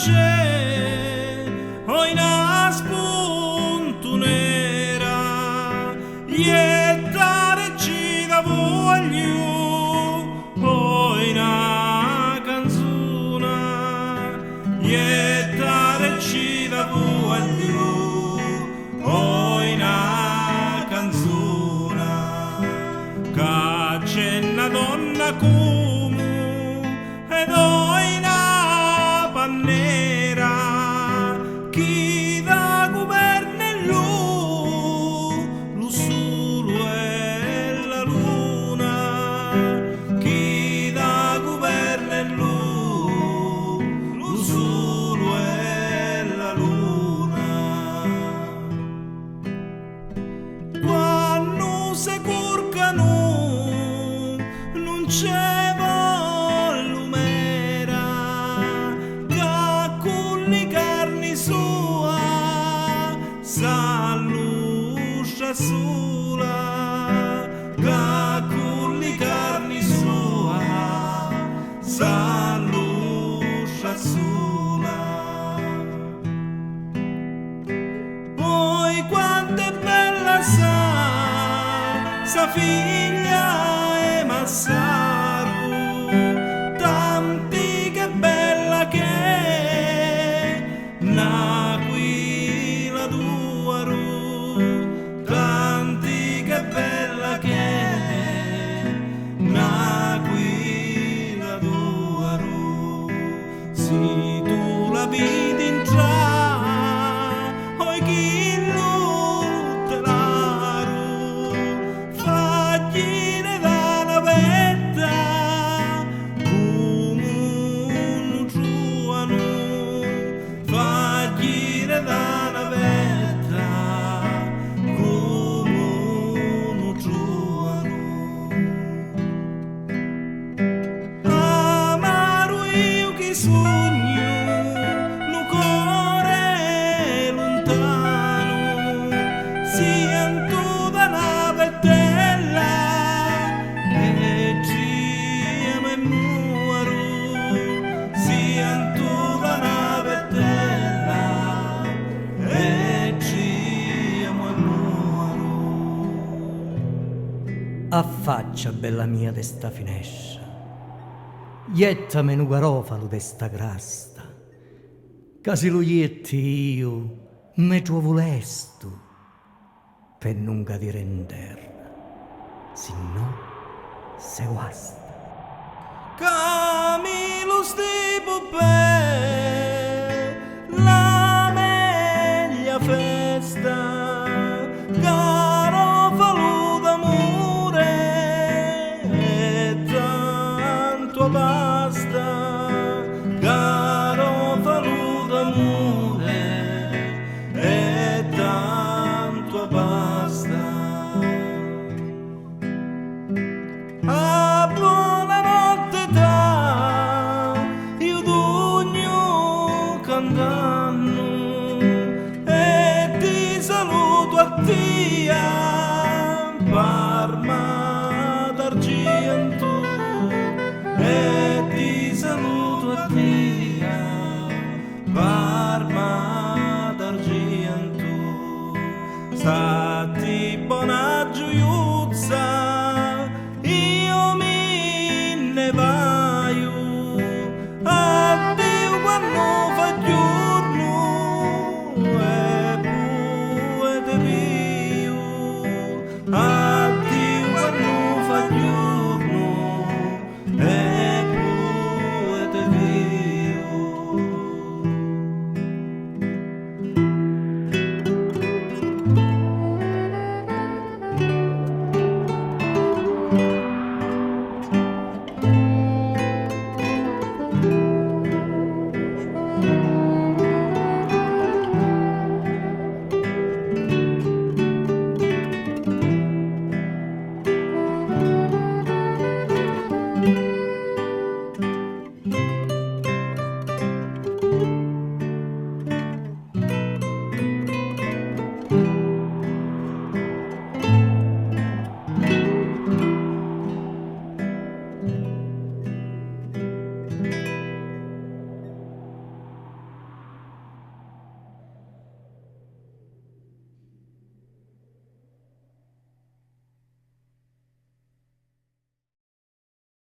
c'è, oi una spunto nera, iettare ci da voglio, oi una canzone, iettare ci da voglio, oi una canzone, che c'è una donna come ed oi una pannera, chi da governa è lo solo e la luna, chi da governa è lo solo e la luna. Quando si curcano non c'è volumera, che con le carni sua s'alluscia sola, che con le carni sua s'alluscia sola. Poi quanto è bella sa figlia e Massaro, tanti che bella che è, nacqui la Duaro, tanti che bella che è, nacqui la Duaro. Se tu la vedi in oi chi lutteraro, fagli da una vetta come un giovano, fagli da una vetta come un giovano. Amaro io che sogno no cuore lontano, sento da una bettella e ci amo e muoro, sento da una bettella e ci amo e muoro. Affaccia, bella mia, de sta finestra, iettami un garofalo de sta grasta, che se lo ietti io me trovo lesto per non cadere in terra, se no se guasta.